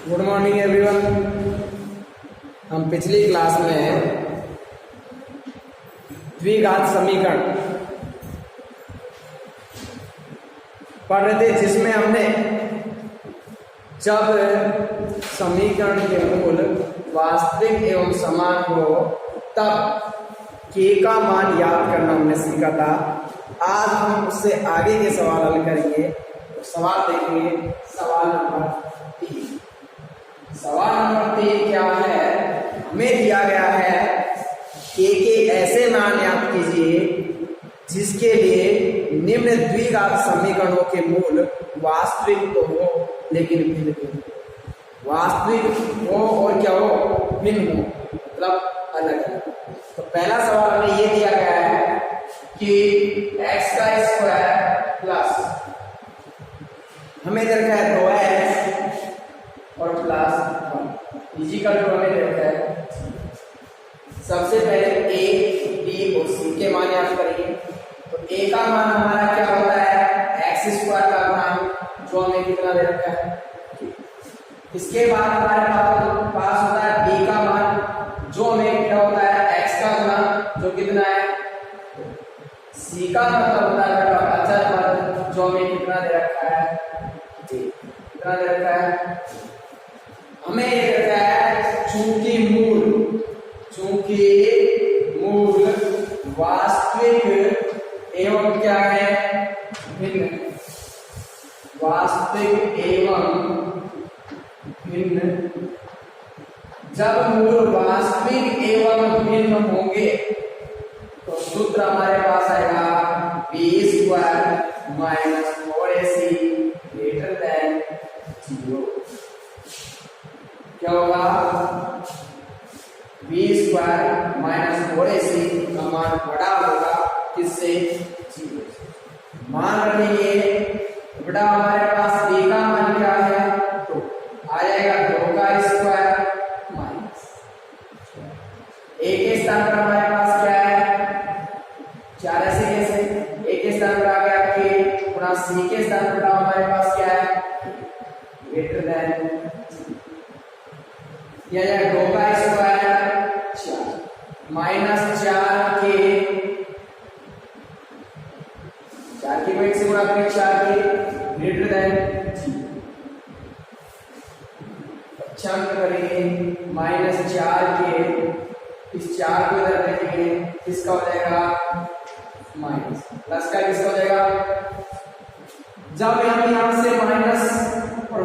Good morning everyone. हम पिछली class में द्विघात समीकरण पढ़ रहे थे, जिसमें हमने जब समीकरण के मूल वास्तविक एवं समान हो तब k का मान याद करना हमने सीखा था। आज हम उससे आगे के सवाल हल करेंगे। तो सवाल देखेंगे। सवाल नंबर 3। सवाल नंबर 3 क्या है? हमें दिया गया है k के ऐसे मान याद कीजिए जिसके लिए निम्न द्विघात समीकरणों के मूल वास्तविक तो हो लेकिन भिन्न हो। वास्तविक हो और क्या हो? भिन्न हो, मतलब अलग अलग। तो पहला सवाल हमें ये दिया गया है कि x का स्क्वायर प्लस हमें इधर का है 2x और प्लस 1 इजिकल टू हमें देता है। सबसे पहले a, b और c के मान याद करेंगे। तो a का मान हमारा क्या होता है? x स्क्वायर का मान, जो हमें कितना दे रखा है। इसके बाद हमारे पास होता है b का मान, जो हमें क्या होता है? x का गुना, जो कितना है? c का मतलब होता है अचर पद, जो हमें कितना दे रखा है? कितना दे रखा है? हमें ये रखा है चूंकि मूल वास्तविक एवं क्या है? भिन्न। वास्तविक एवं भिन्न। जब मूल वास्तविक एवं भिन्न होंगे तो सूत्र हमारे पास आएगा b square minus 4ac greater than 0। क्या होगा? b स्क्वायर माइनस 4ac का मान बड़ा होगा किससे? 0। मान रखिए बड़ा हमारे पास b का मान क्या है? तो आ जाएगा 2 का स्क्वायर माइनस a के स्थान पर हमारे पास क्या है? 4 ऐसे कैसे? a के स्थान पर आ गया k गुणा c के स्थान पर हमारे पास क्या है? ग्रेटर देन या 2 का स्क्वायर 4 माइनस 4 की वेट से गुणा करें 4 के ग्रेटर देन 0। अच्छा करेंगे माइनस 4 के, इस 4 को इधर रखेंगे, किसका हो जाएगा? माइनस। प्लस का किसका हो जाएगा? जब हम यहां से माइनस और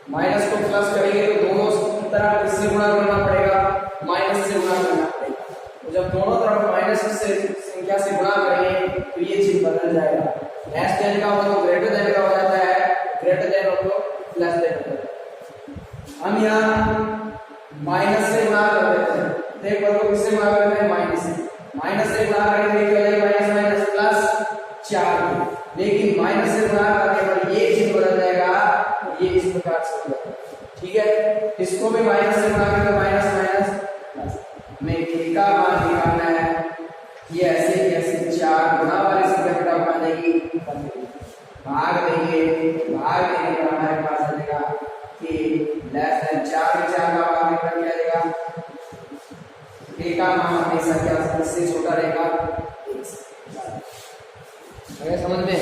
माइनस को प्लस करेंगे तो दोनों तरफ किससे गुणा करना पड़ेगा? माइनस से गुणा करना पड़ेगा। तो जब दोनों तरफ माइनस से संख्या से गुणा करेंगे तो ये चीज बदल जाएगा। लेस देन का हो तो ग्रेटर देन का हो जाता है, ग्रेटर देन हो तो प्लस देन होता है। हम यहाँ माइनस से गुणा कर देते हैं। देख बदलो किससे गुणा करते हैं? माइनस से गुणा करेंगे क्या हो जाएगा? Minus minus plus 4। लेकिन माइनस से गुणा करने पर ये चीज बदल जाएगा, ये इस प्रकार से हो जाएगा। ठीक है, इसको भी माइनस से गुणा करेंगे, माइनस माइनस प्लस। हमें k का मान निकालना है। ये ऐसे 4 गुना वाली संख्या बटा बना देगी, भाग देंगे तो हमारे पास आ जाएगा k लेस देन 4 के 4 का भाग निकल जाएगा। k का मान हमेशा क्या सबसे छोटा रहेगा? 1 समझ में?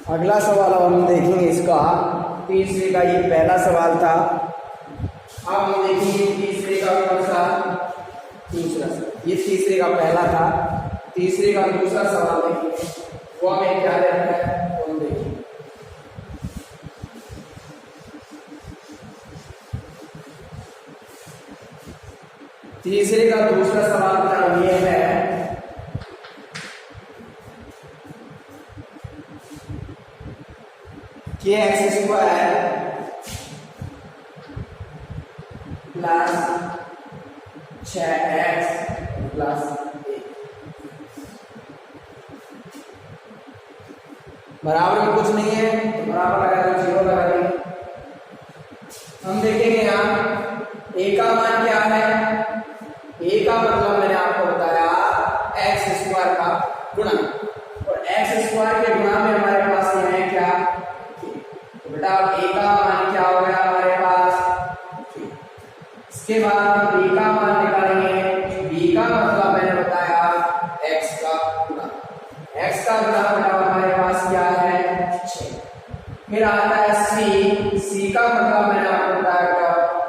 अगला सवाल अब हम देखेंगे इसका तीसरे का, ये पहला सवाल था। अब हम देखेंगे तीसरे का कौन सा, दूसरा। ये तीसरे का पहला था, तीसरे का दूसरा सवाल देखेंगे, वो हमें क्या दे रखा है वो हम देखेंगे। तीसरे का दूसरा सवाल का ये है कि x square plus 6x plus 1 बराबर में कुछ नहीं है तो बराबर लगा दो, 0 लगा देंगे। हम देखेंगे यहाँ a का मान क्या है, a का मतलब मैंने आपको बताया एक्स स्क्वायर का गुणा, और एक्स स्क्वायर के गुणा में हमारे पास ये है क्या, तो बेटा a का मान क्या हो गया हमारे पास, इसके बाद हम b का मान निकालेंगे। b का मतलब मैंने बताया x का गुणा, x का गुणा बेटा हमारे पास क्या है 6। फिर आता है c का मतलब मैंने आपको बताया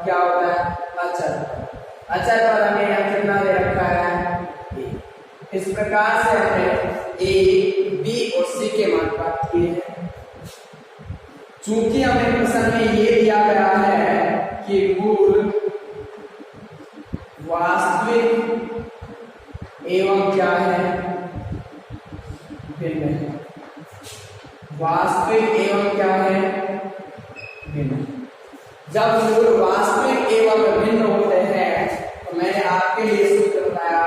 क्या होता है अचर, अचर पर हमें यहाँ कितना दे रखा है a। इस प्रकार से हमने a, b और c के मान प्राप्त किए हैं। चूंकि हमें प्रश्न में ये दिया गया है कि कुल वास्तविक एवं क्या है भिन्न, वास्तविक एवं क्या है भिन्न। जब मूल वास्तविक एवं भिन्न होते हैं तो मैंने आपके लिए सूत्र बताया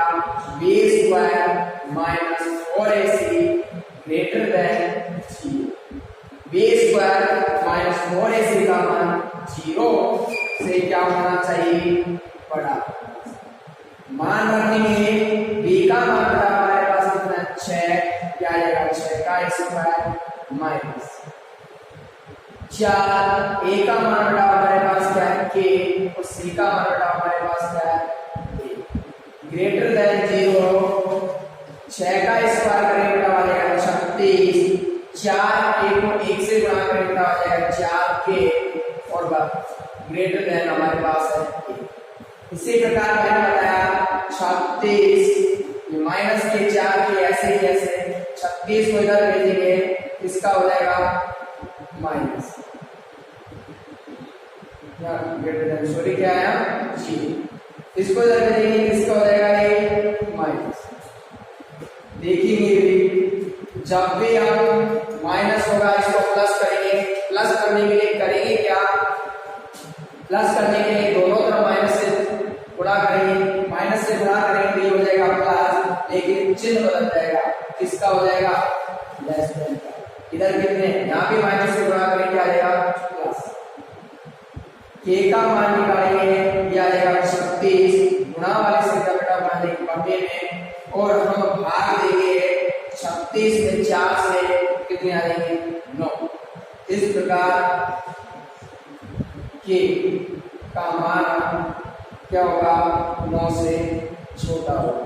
b square minus 4ac greater than 0। b square minus 4ac का मान 0 से क्या होना चाहिए बड़ा। मान रखेंगे b का मान हमारे पास कितना 6, क्या आएगा 6 का स्क्वायर माइनस 4, a का मान बेटा हमारे पास क्या है k, और c का मान बेटा हमारे पास क्या है a ग्रेटर देन 0। 6 का स्क्वायर करेंगे बेटा आ जाएगा 36, 4k को 1 से गुणा करेंगे बेटा आ जाएगा 4k, और ग्रेटर देन हमारे पास है a। इसी प्रकार मैंने बताया 36 माइनस के 4 के ऐसे कैसे 36 को इधर भेजेंगे, इसका हो जाएगा माइनस, ग्रेटर देन सॉरी क्या आया जी, इसको इधर भेजेंगे किसका हो जाएगा ये माइनस। देखेंगे भी जब भी हम माइनस होगा इसको प्लस करेंगे, प्लस करने के लिए करेंगे क्या, प्लस करने के लिए दोनों तरफ माइनस से गुणा करेंगे, माइनस से गुणा करेंगे तो ये हो जाएगा प्लस, लेकिन चिन्ह बदल जाएगा, किसका हो जाएगा लेस देन का। इधर कितने यहाँ भी माइनस से गुणा करेंगे आ जाएगा प्लस, k का मान निकालेंगे ये आ जाएगा 36 गुणा वाले से बेटा मान लेंगे बटे में, और हम भाग देंगे 36 में 4 से कितने आ जाएंगे 9। इस प्रकार k का मान क्या होगा 9 से छोटा होगा।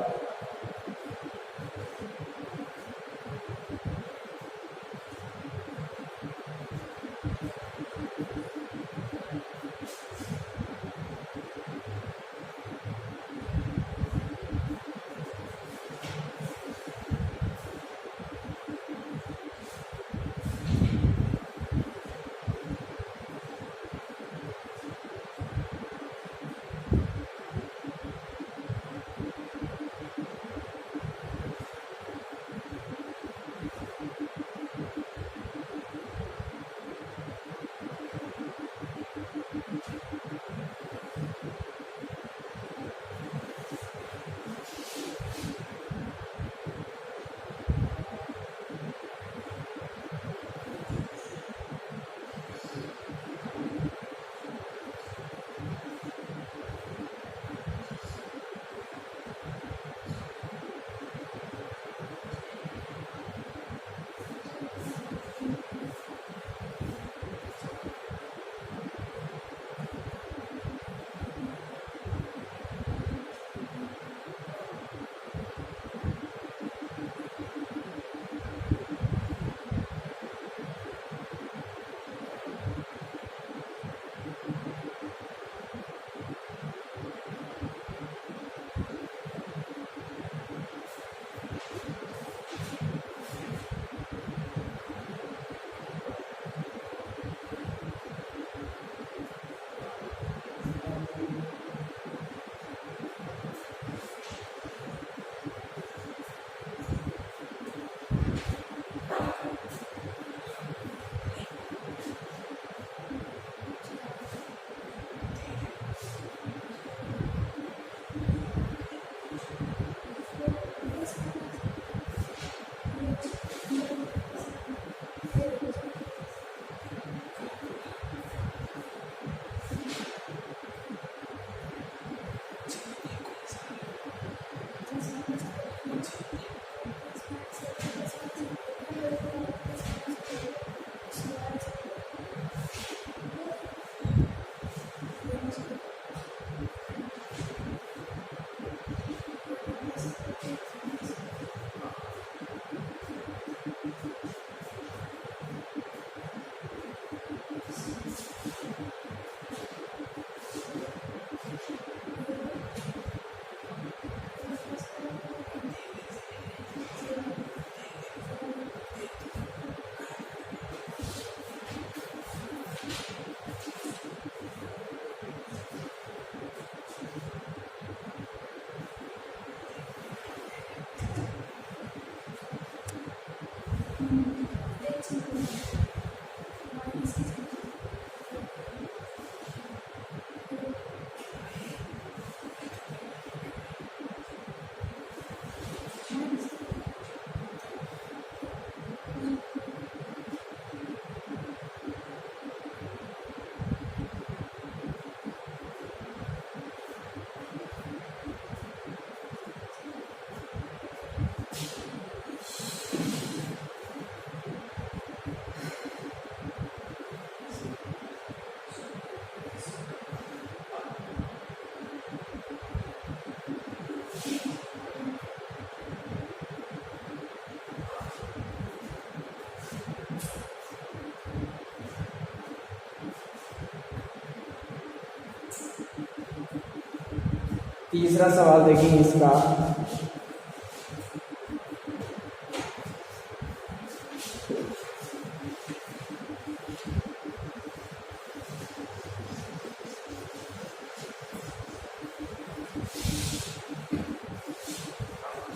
तीसरा सवाल देखेंगे इसका।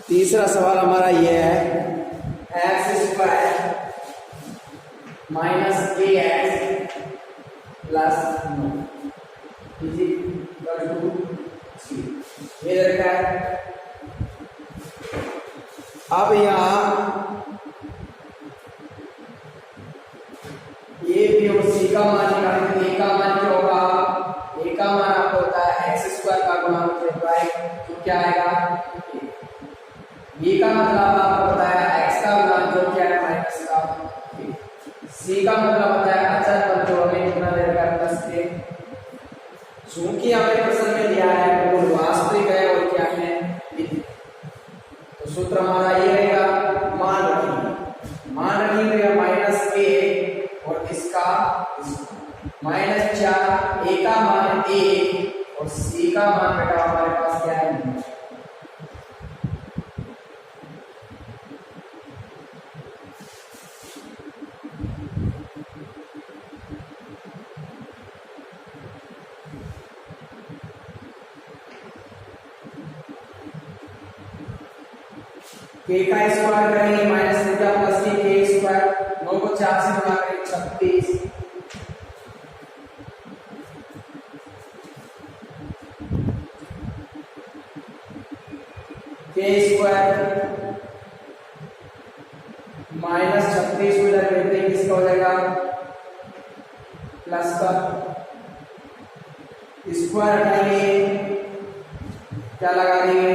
तीसरा सवाल हमारा ये है, एक्स स्क्वायर माइनस ए एक्स प्लस ये रखा है। अब यहाँ ए बी और सी का मान निकालेंगे। ए का मान क्या होगा? ए का मान आपको होता है एक्स स्क्वायर का गुणा तो क्या आएगा? बी का मतलब आपको होता है एक्स का गुणा जो क्या है माइनस का। सी का मतलब होता है अचर पद जो हमें कितना दे रखा है प्लस के। चूंकि हमें प्रश्न में दिया है वो वास्तविक है और क्या है विधि, तो सूत्र हमारा ये रहेगा मान रखिए माइनस ए और इसका माइनस 4। ए का मान 1 और सी का मान बेटा हमारे पास क्या है? के का स्क्वायर करेंगे माइनस थीटा प्लस के स्क्वायर, 9 को 4 से गुणा करेंगे 36। के स्क्वायर माइनस 36 को इधर लेते हैं, किसका हो जाएगा? प्लस का स्क्वायर हटाएंगे, क्या लगा देंगे?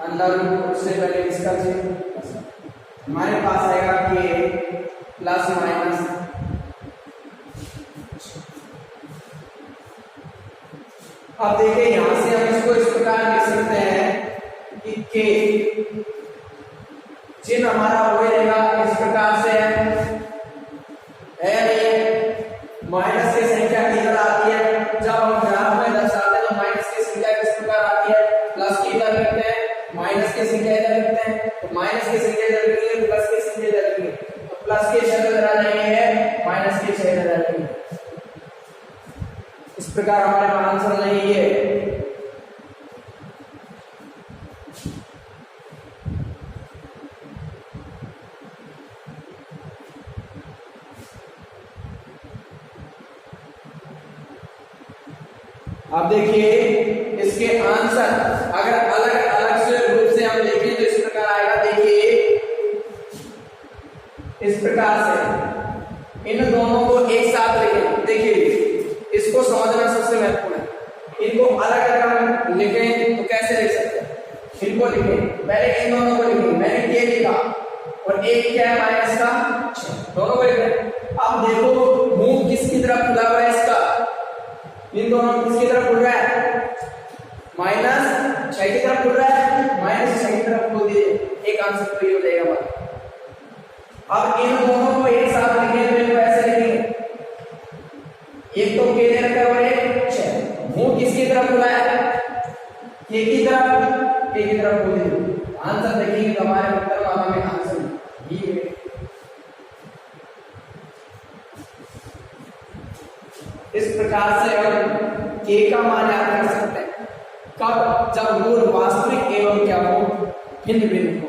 अंदर उससे पहले इसका हमारे पास आएगा कि प्लस माइनस अब देखिए यहां से हम इसको इस प्रकार लिख सकते हैं कि के चिन्ह हमारा वो रहेगा इस प्रकार से है माइनस की संख्या किधर आती है? जब हम ग्राफ में दर्शाते हैं तो माइनस की संख्या किस प्रकार आती है? प्लस की इधर लिखते हैं, माइनस की संख्या इधर लिखते हैं, तो माइनस की संख्या इधर लिखेंगे, प्लस की संख्या इधर लिखेंगे, तो प्लस के शब्द इधर आ जाएंगे, माइनस के शब्द इधर आ जाएंगे। इस प्रकार हमारे पास आंसर नहीं है। अब देखिए इसके आंसर अगर अलग अलग से रूप से हम देखें तो इस प्रकार आएगा। देखिए इस प्रकार से इन दोनों को एक साथ लिखें। देखिए इसको समझना सबसे महत्वपूर्ण है। इनको अलग अलग लिखें तो कैसे लिख सकते हैं? इनको लिखें, पहले इन दोनों को लिखें। मैंने के लिखा और एक क्या है माइनस का 6, दोनों को लिखें। अब देखो मुंह किसकी तरफ खुला हुआ है इसका? इन दोनों किसकी तरफ खुल रहा है? माइनस 6 की तरफ खुल रहा है, माइनस 6 की तरफ खोल दीजिए, एक आंसर तो ये हो जाएगा बात। अब इन दोनों को एक साथ लिखें तो इनको ऐसे लिखेंगे, एक तो के दे रखा है और एक 6। मुंह किसकी तरफ खुला है? के की तरफ खोल दीजिए। आंसर देखेंगे तो हमारे उत्तर वाला में आंसर बी है। इस प्रकार से हम के का मान याद कर सकते हैं कब? जब मूल वास्तविक एवं क्या हो भिन्न भिन्न हो।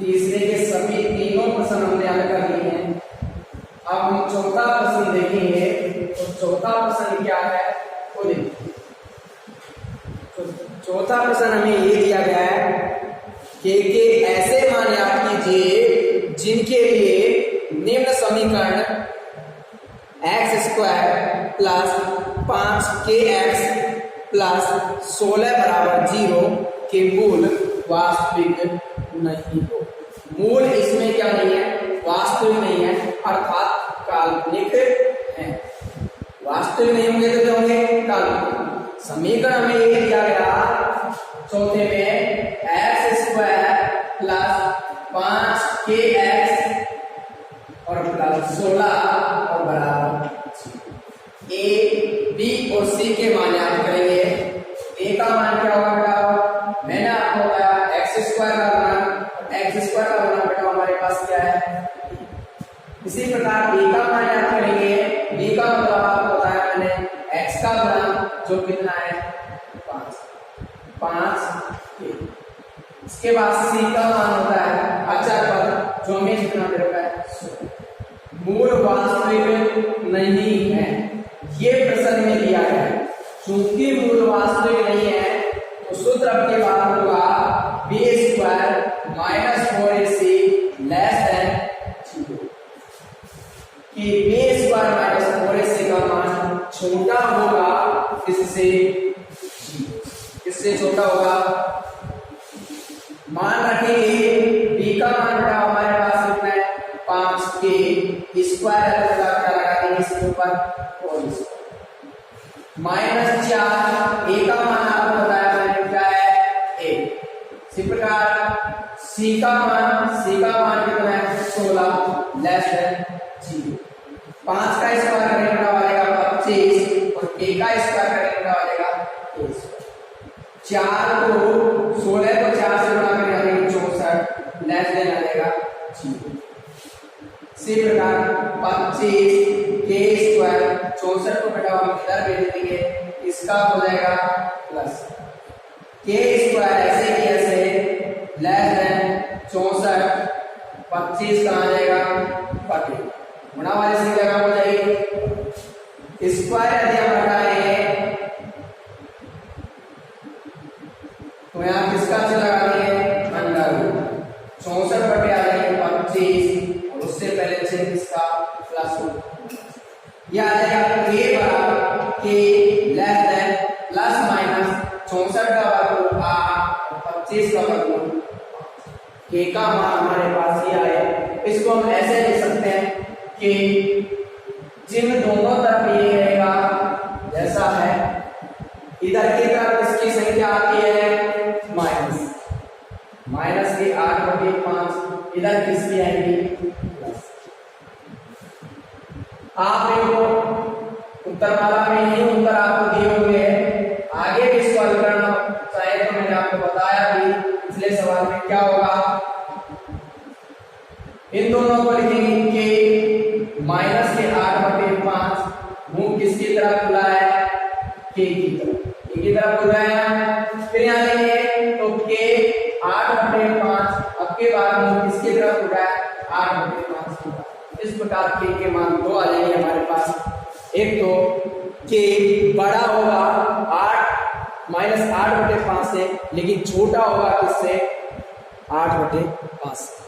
तीसरे के सभी तीनों प्रश्न हमने हल कर लिए हैं। अब हम चौथा प्रश्न देखेंगे। तो चौथा प्रश्न क्या है वो देखिए। चौथा प्रश्न हमें ये दिया गया है कि ऐसे मान याद कीजिए जिनके लिए निम्न समीकरण x² प्लस 5kx प्लस 16 बराबर 0 के मूल वास्तविक नहीं हो। मूल इसमें क्या नहीं है, वास्तविक नहीं है, अर्थात काल्पनिक है। वास्तविक नहीं होंगे तो क्या होंगे, काल्पनिक। समीकरण हमें ये दिया गया चौथे में x² प्लस 5kx और प्लस 16 और बराबर a, b और c के मान याद करेंगे। a का मान क्या होगा बेटा, मैंने आपको बताया x² का गुणा, x² का गुणा बेटा हमारे पास क्या है। इसी प्रकार b का मान याद करेंगे। b का मतलब आपको बताया मैंने x का गुणा जो कितना है 5 इसके बाद c का मान होता है अचर पद जो हमें कितना दे रखा है, मूल वास्तविक नहीं है। ये प्रश्न में दिया गया है। चूंकि मूल वास्तविक नहीं है तो सूत्र आपके बाद होगा b² minus 4ac less than 0 कि b² माइनस 4ac का मान छोटा होगा किससे, किससे छोटा होगा। मान रखेंगे b का मान क्या हमारे पास कितना है 5k² क्या लगा देंगे इसके ऊपर माइनस 4 a का मान आपको बताया मैंने क्या है 1। इसी प्रकार c का मान कितना है 16 लेस देन 0। 5 का स्क्वायर करने का वालेगा 25 और k का स्क्वायर करने का वालेगा 23। 4 को 16 को 4 से गुणा करने वालेगा 64 लेस देन आ जाएगा 0। इसी प्रकार 25 k² 64 को बेटा हम इधर भेज देंगे, इसका हो जाएगा प्लस k² ऐसे की ऐसे लेस देन 64 25 का आ जाएगा 40 गुणा वाले से क्या हो जाएगी स्क्वायर यदि हम हटाएंगे तो यहाँ किसका से लगा देंगे अंडर 64 बटे आ जाएंगे 25 और उससे पहले से इसका प्लस यह आ जाएगा k बराबर k less than plus minus 64 का वर्गमूल 8 और 25 का वर्गमूल k का मान हमारे पास ये आया। इसको हम ऐसे लिख सकते हैं कि जिन दोनों तरफ ये रहेगा जैसा है, इधर की तरफ इसकी संख्या आती है माइनस के 8/5, इधर किसकी आएगी प्लस। आप देखो उत्तरमाला में ही उत्तर आपको दिए हुए हैं, आगे भी इसको हल करना चाहे तो मैंने आपको बताया कि पिछले सवाल में क्या होगा। इन दोनों को लिखेंगे कि माइनस के 8/5 मुंह किसकी तरफ खुला है k की तरफ खुला है। फिर यहाँ लेंगे तो k 8/5 अब के बाद मुंह किसकी तरफ खुला है 8/5। इस प्रकार k के मान दो आ जाएंगे हमारे पास। एक तो k बड़ा होगा 8 से, लेकिन छोटा होगा किससे 8/5 से।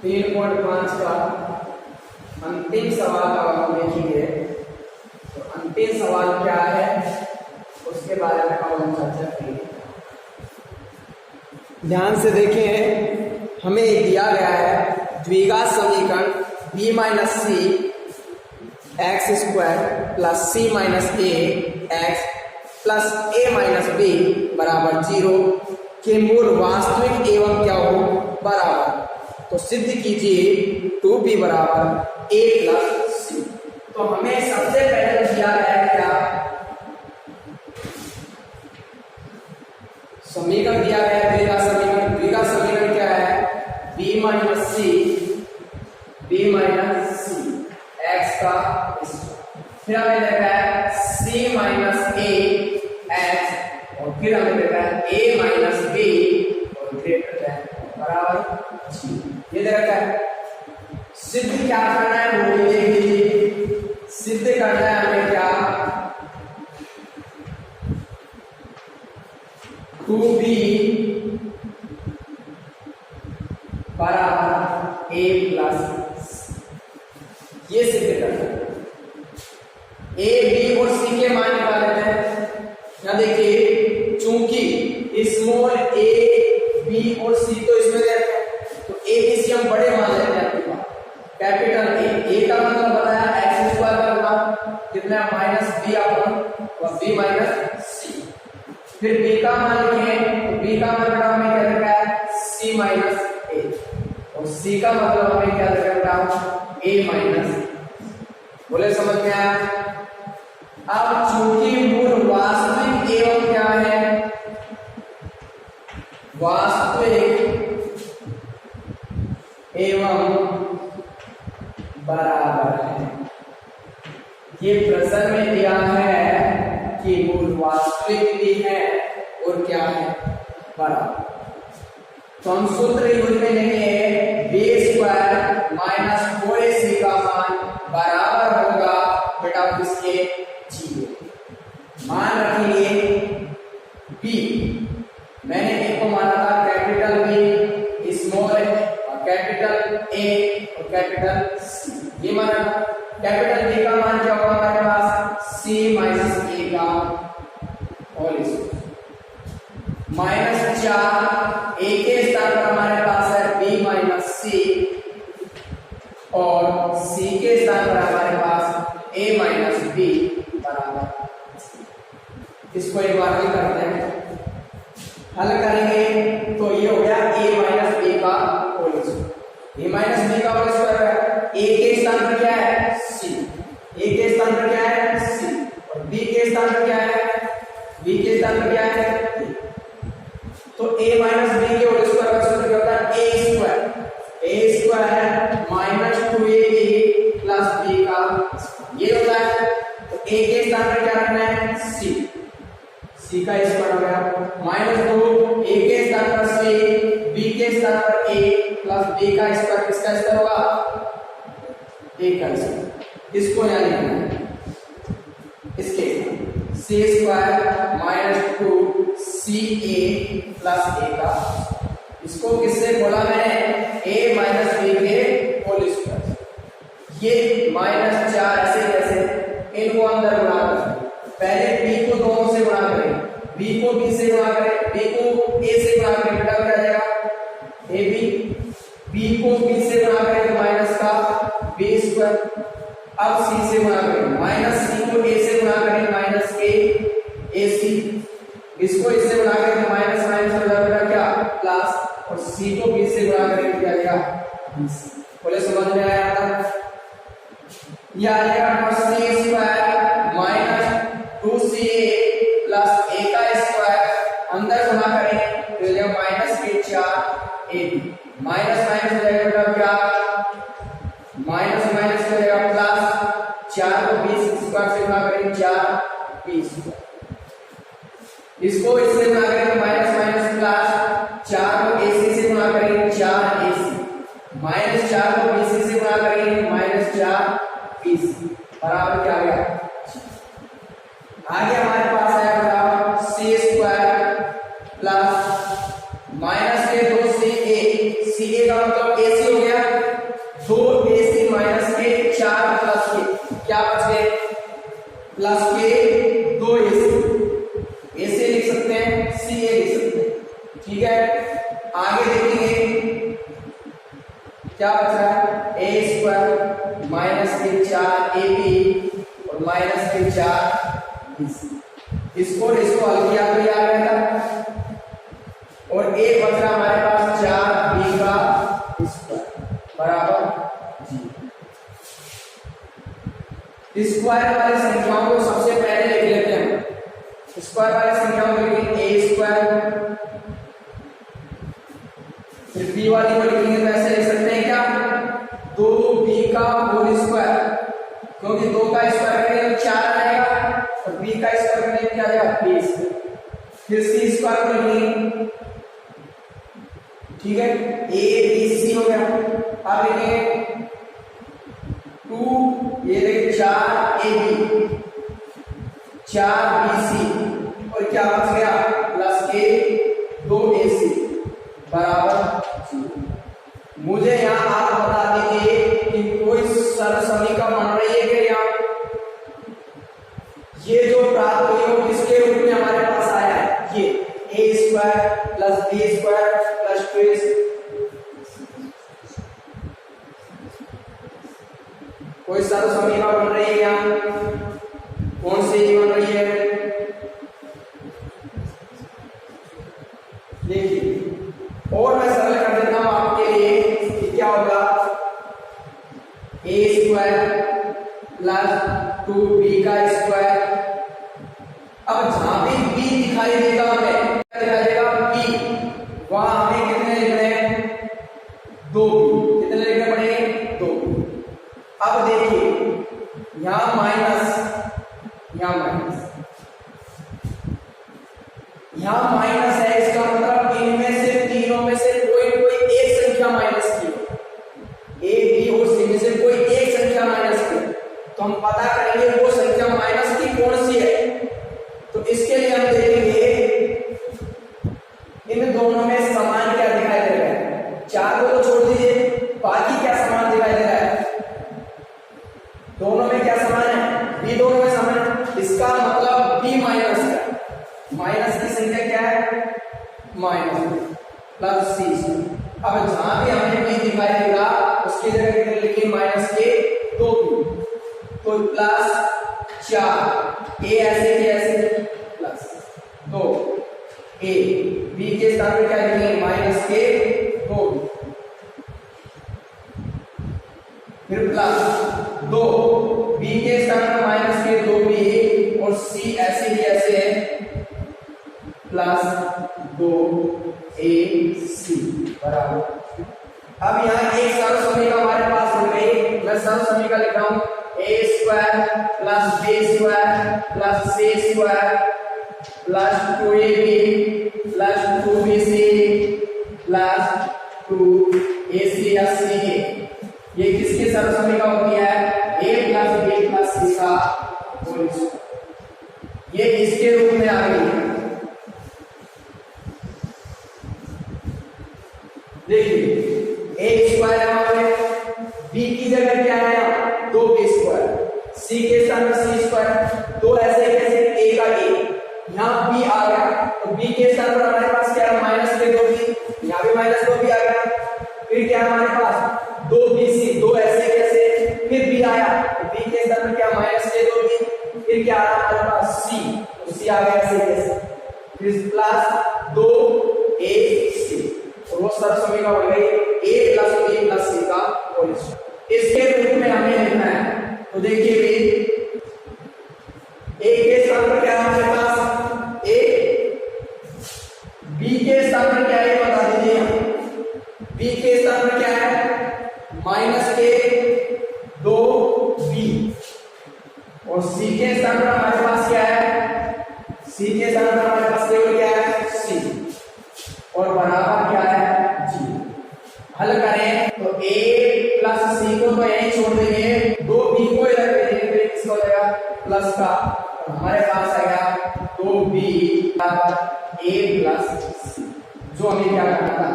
3.5 का अंतिम सवाल अब हम देखेंगे। तो अंतिम सवाल क्या है उसके बारे में अब हम चर्चा करेंगे। ध्यान से देखें, हमें दिया गया है द्विघात समीकरण b माइनस सी एक्स स्क्वायर प्लस सी माइनस ए एक्स प्लस ए माइनस बी बराबर 0 के मूल वास्तविक एवं क्या हो बराबर। तो सिद्ध कीजिए 2b बराबर a प्लस सी। तो हमें सबसे पहले दिया गया है क्या, समीकरण दिया गया है द्विघात समीकरण। द्विघात समीकरण क्या है, b माइनस सी एक्स का स्क्वायर, फिर हमें देखा है c माइनस ए एक्स, और फिर हमें देखा है a माइनस बी और ग्रेटर देन बराबर 0। ये देखा है। सिद्ध क्या करना है वो भी देख लीजिए। सिद्ध करना है हमें क्या, 2b बराबर a प्लस, ये सिद्ध करना है। a b और c के मान निकाल लेते हैं। यहां देखिए, चूंकि स्मॉल a b और c तो इसमें दे रखे हैं, तो a b c हम बड़े मान लेते हैं। आपके पास कैपिटल a का मतलब बताया एक्स स्क्वायर का गुना कितना minus B upon B minus C. फिर b का मान लिखें, तो b का मान बेटा हमें क्या लिखा है c माइनस a, और c का मतलब हमें क्या लिखा बेटा a माइनस। बोले समझ में आया। अब चूंकि मूल वास्तविक एवं क्या है, वास्तविक एवं बराबर है। ये प्रश्न में दिया है कि मूल वास्तविक भी है और क्या है बराबर। तो हम सूत्र यूज में लेंगे बी स्क्वायर माइनस 4ac का मान बराबर होगा बेटा किसके 0। मान रखिए b, मैंने a को माना था कैपिटल B, स्मॉल और कैपिटल A और कैपिटल C। ये माना कैपिटल B का मान क्या होगा हमारे पास c माइनस a का होल स्क्वायर माइनस 4 a के स्थान पर हमारे पास है b माइनस c, और c के स्थान पर हमारे पास a माइनस b बराबर। इसको एक बार हल करते हैं। हल करेंगे तो ये हो गया a माइनस b का whole square. a minus b का होल स्क्वायर है, a के स्थान पर क्या है c, a के स्थान पर क्या है c, और b के स्थान पर क्या है, b के स्थान पर क्या है। तो a माइनस b के होल स्क्वायर का सूत्र क्या होता है a square minus 2ab plus b का ये होता है। तो a के स्थान पर क्या रखना है c, c का स्क्वायर हो गया माइनस 2 a के स्थान पर c, b के स्थान पर a प्लस b का स्क्वायर, किसका स्क्वायर होगा a का स्क्वायर। इसको यहां लिखना है, इसके c square minus 2ca plus a का, इसको किससे बोला मैंने a माइनस b के होल स्क्वायर। ये माइनस 4 ऐसे कैसे, इनको अंदर गुणा करें, पहले b को दोनों से गुणा करें, b को b से गुणा करें, b को a से गुणा करें, बेटा क्या जाएगा ab, b को b से गुणा करें तो माइनस का b स्क्वायर। अब c से गुणा करें, माइनस c को a से गुणा करें माइनस a ac, इसको इससे गुणा करें तो माइनस माइनस हो जाएगा क्या प्लस, और c को b से गुणा करें तो क्या आएगा बोले समझ में आया था। यह आ जाएगा c square minus 2ca plus a का स्क्वायर, अंदर गुणा करें तो हो जाएगा माइनस के 4ab, माइनस माइनस हो जाएगा क्या माइनस माइनस हो जाएगा प्लस, 4 को 20 स्क्वायर से गुणा करें 4b, इसको इससे गुणा करें तो माइनस माइनस प्लस, 4 को ac से गुणा करें 4ac, माइनस 4 को bc से गुणा करें माइनस 4bc बराबर क्या आ गया। आगे हमारे पास है बराबर c स्क्वायर प्लस माइनस के 2ca, ca का मतलब ac हो गया, ठीक है, आगे देखेंगे क्या बच रहा है, ए स्क्वायर माइनस के 4ab और माइनस के 4bc। इसको हल किया तो ये आ गया था, और एक बच रहा हमारे पास 4b का स्क्वायर बराबर जी। स्क्वायर वाली संख्याओं को सबसे पहले लिख लेते हैं। स्क्वायर वाली संख्याओं को लिखेंगे ए स्क्वायर, फिर बी वाली को लिखेंगे तो ऐसे लिख सकते हैं क्या, 2b का होल स्क्वायर, क्योंकि 2 का स्क्वायर करेंगे तो 4 आएगा, और b का स्क्वायर करेंगे क्या आ जाएगा 20। फिर c स्क्वायर को लिखेंगे, ठीक है, a b c हो गया। अब लिखेंगे 2 ये देखिए 4ab 4bc और क्या बच गया प्लस के 2ac बराबर 0। मुझे यहां आप बता दीजिए कि कोई सरसमीकरण बन रही है क्या यहाँ, ये जो प्राप्त हुई हो किसके रूप में हमारे पास आया है, ये a square plus b square plus 2ac। कोई सरसमीकरण बन रही है यहाँ, कौन सी बन रही है, देखिए, और मैं सरल कर देता हूं आपके लिए कि क्या होगा, a स्क्वायर प्लस 2b का स्क्वायर। अब जहां भी b दिखाई देगा हमें क्या दिखाई देगा b, वहां हमें कितने लिखने हैं 2b, कितने लिखने पड़ेंगे 2b। अब देखिए यहां माइनस, यहां माइनस, यहां माइनस है, इसका मतलब इनमें से तीनों में से कोई एक संख्या माइनस की, ए बी और सी में से कोई एक संख्या माइनस की, तो हम पता करेंगे वो संख्या माइनस की कौन सी है। तो इसके लिए हम देखेंगे इन दोनों में समान क्या दिखाई दे रहा है, 4 को तो छोड़ दीजिए, बाकी क्या समान दिखाई दे रहा है, दोनों में क्या समान है, बी दोनों में समान है, इसका मतलब बी माइनस का, माइनस की संख्या क्या है माइनस प्लस सी। अब जहां भी हमें बी दिखाई देगा उसकी जगह कितने लिखेंगे माइनस के 2b, तो प्लस 4 ए ऐसे के ऐसे प्लस 2 ए, बी के स्थान पर क्या लिखेंगे माइनस के 2b, फिर प्लस 2 बी के स्थान पर माइनस के 2b और सी ऐसे ही ऐसे है प्लस 2ac बराबर। अब यहाँ एक सरल समीकरण हमारे पास हो गई, मैं सरल समीकरण लिख रहा हूं a square plus b square plus c square plus 2ab plus 2bc plus 2ac या c, ये किसकी सरल समीकरण होती है a plus b plus c का होल स्क्वायर, ये इसके रूप में आ गई है। देखिए a स्क्वायर है हमारे, b की जगह क्या है 2b स्क्वायर, c के स्थान पर c स्क्वायर, दो ऐसे कैसे a का a, यहाँ b आ गया तो b के स्थान पर हमारे पास क्या है माइनस के 2b, यहाँ भी माइनस 2b आ गया, फिर क्या है हमारे पास 2bc, दो ऐसे कैसे, फिर b आया तो b के स्थान पर क्या माइनस के 2b, फिर क्या आ रहा हमारे पास c, तो c आ गया ऐसे कैसे, फिर प्लस 2ac और वो सरल समीकरण बन गई a plus b plus c का होल स्क्वायर। इसके रूप में हमें लिखना है, तो देखिए भी a के स्थान पर क्या है हमारे पास a, b के स्थान पर क्या है बता दीजिए, b के स्थान पर क्या है माइनस के 2b और c के स्थान पर हमारे पास क्या है, c के स्थान पर हमारे पास केवल क्या है c और बराबर क्या है g। हल करें तो a प्लस c को तो यहीं छोड़ देंगे, 2b को इधर ले लेंगे, इसको हो जाएगा प्लस का, तो हमारे पास आएगा 2b बराबर a प्लस c, जो हमें क्या करना था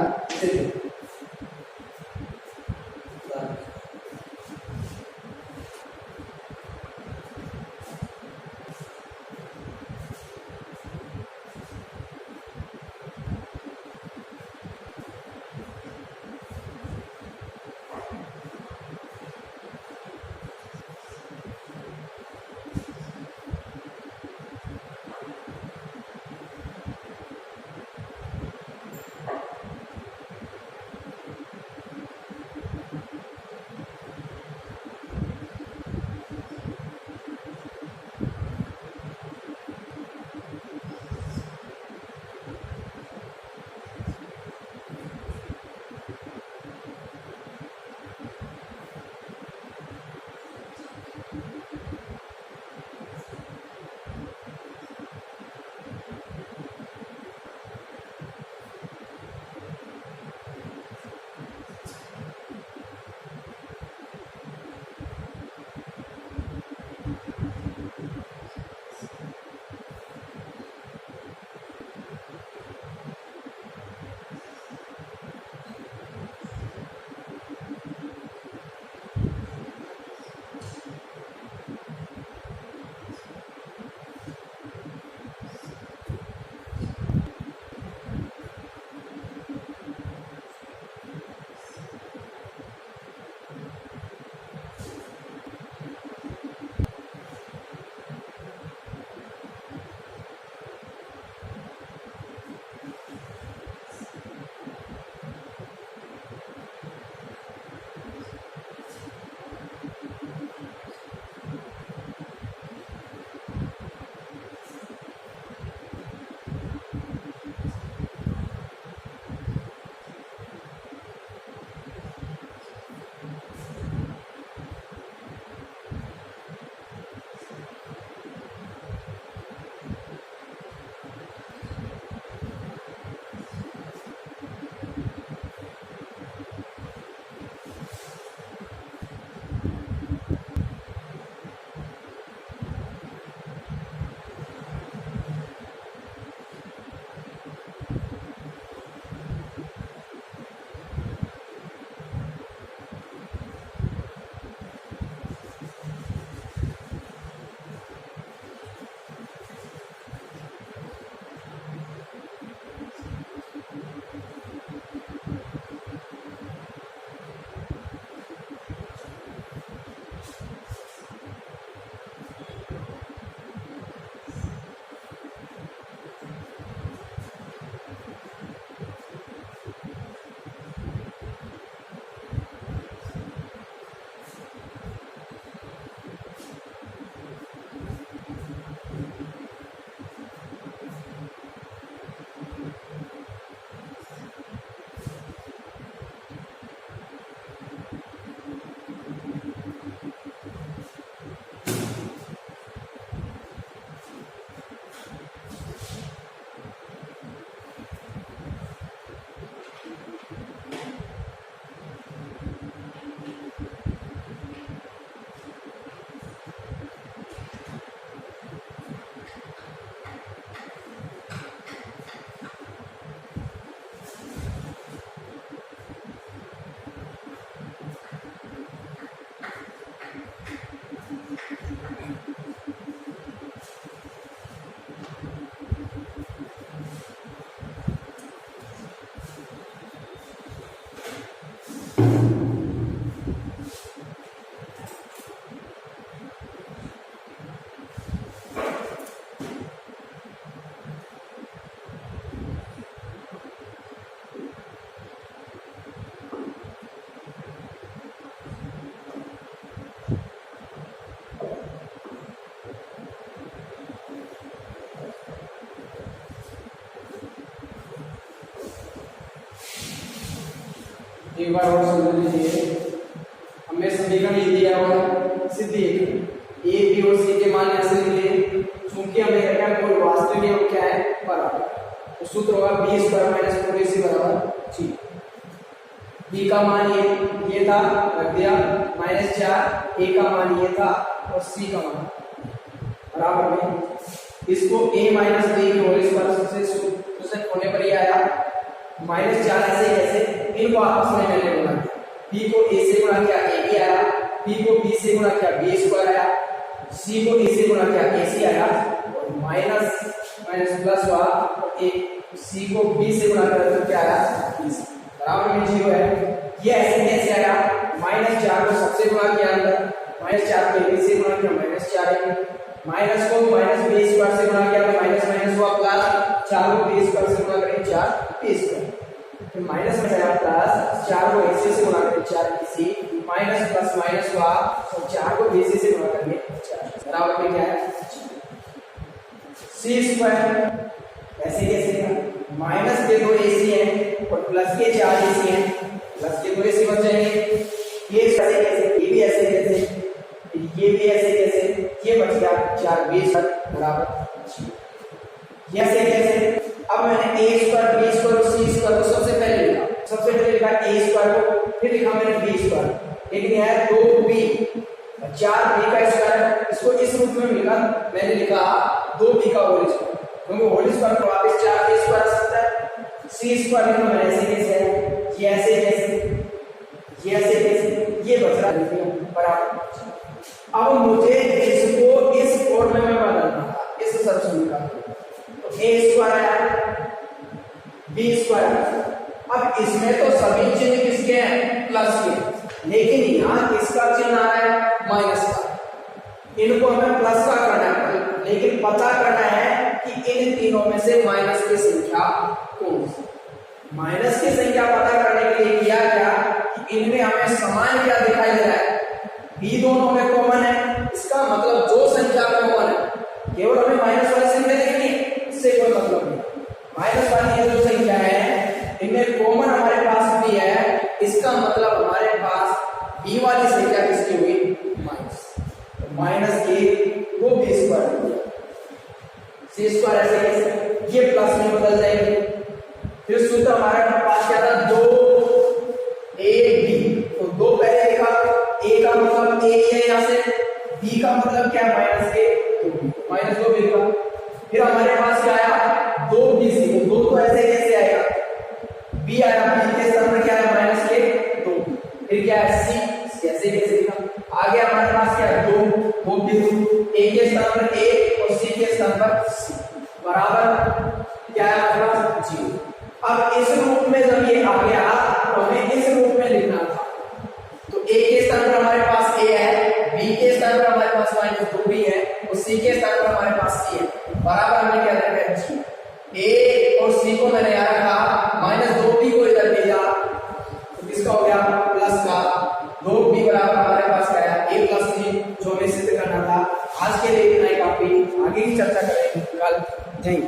एक बार और समझ लीजिए, हमें समीकरण ये दिया हुआ है सीधी ए बी और सी के मान ऐसे लिए, चूंकि हमें रखा है कोई वास्तविक एवं क्या है बराबर, तो सूत्र होगा बी स्क्वायर माइनस 4ac बराबर जी। बी का मान ये था, रख दिया -4, ए का मान ये था और सी का मान बराबर में, इसको a माइनस बी की होल स्क्वायर से होने पर ये आया -4 ऐसे कैसे, इनको आपस में मैंने गुणा किया, b को a से गुणा किया ab आया, b को b से गुणा किया b स्क्वायर आया, c को a से गुणा किया ac आया, और माइनस प्लस हुआ, एक c को b से गुणा किया तो क्या आया b बराबर में 0 है। ये ऐसे कैसे आया, -4 को सबसे गुणा किया अंदर, -4 को b से गुणा किया -4 है, माइनस को माइनस बी स्क्वायर से गुणा किया तो माइनस माइनस हुआ प्लस, 4 को बी स्क्वायर से गुणा करें 4 बी स्क्वायर, फिर माइनस में आया प्लस, 4 को ac से गुणा करें 4 ac, माइनस प्लस माइनस हुआ और 4 को bc से गुणा करेंगे 4 बराबर में क्या है c स्क्वायर। ऐसे कैसे, माइनस के 2 ac है और प्लस के 4 ac है, प्लस के 2 ac बच जाएंगे, ये ऐसे कैसे, ये भी ऐसे कैसे, ये भी ऐसे कैसे, ये बच गया 4b बराबर, ये ऐसे कैसे। अब मैंने a स्क्वायर b स्क्वायर और c स्क्वायर को सबसे पहले लिखा a स्क्वायर को, फिर लिखा मैंने b स्क्वायर, लेकिन यह 2b 4b का स्क्वायर, इसको इस रूप में मिला, मैंने लिखा 2b का होल स्क्वायर, क्योंकि होल स्क्वायर को वापस 4b स्क्वायर आ सकता है, c स्क्वायर लिखा मैंने ऐसे कैसे है, ये ऐसे कैसे, ये ऐसे कैसे, ये बच रहा है बराबर। अब मुझे इसको इस फॉर्मूले में बदलना था, इस समीकरण को, तो a स्क्वायर आया b स्क्वायर, अब इसमें तो सभी चिन्ह किसके हैं प्लस के, लेकिन यहाँ किसका चिन्ह आ रहा है माइनस का, इनको हमें प्लस का करना है, लेकिन पता करना है कि इन तीनों में से माइनस की संख्या कौन सी, माइनस की संख्या पता करने के लिए किया क्या कि इनमें हमें समान क्या दिखाई दे रहा है, b दोनों में कॉमन है, इसका मतलब जो संख्या कॉमन है, केवल हमें माइनस वाली संख्या देखनी है, इससे कोई मतलब नहीं, माइनस वाली ये जो संख्या है इनमें कॉमन हमारे पास भी है, इसका मतलब हमारे पास b वाली संख्या किसकी हुई माइनस, माइनस के वो b स्क्वायर, c स्क्वायर ऐसे कैसे, ये प्लस में बदल जाएंगे, फिर सूत्र हमारे पास क्या था 2ab, तो 2 पहले लिखा, a का मतलब a है यहाँ से, b का मतलब क्या है माइनस के, माइनस 2 लिखा, फिर हमारे पास क्या आया 2bc, तो 2 तो ऐसे कैसे आएगा, b आया, b के स्थान पर क्या है माइनस के 2, फिर क्या है c, कैसे कैसे लिखा, आगे हमारे पास क्या है 2, वो भी a के स्थान पर a और c के स्थान पर c बराबर क्या है हमारे पास 0। अब इस रूप में जब ये आ गया तो हमें इस रूप में लिखना था, तो a के स्थान पर हमारे पास a है, b के स्थान पर हमारे पास -2b है और c के स्थान पर हमारे पास c है, बराबर हमें क्या रखा है g, a और c को मैंने यहाँ रखा, -2b को इधर भेजा तो किसका हो गया प्लस का, 2b बराबर हमारे पास क्या है a प्लस c, जो हमें सिद्ध करना था। आज के लिए इतना ही काफी, आगे की चर्चा करेंगे कल। Thank you.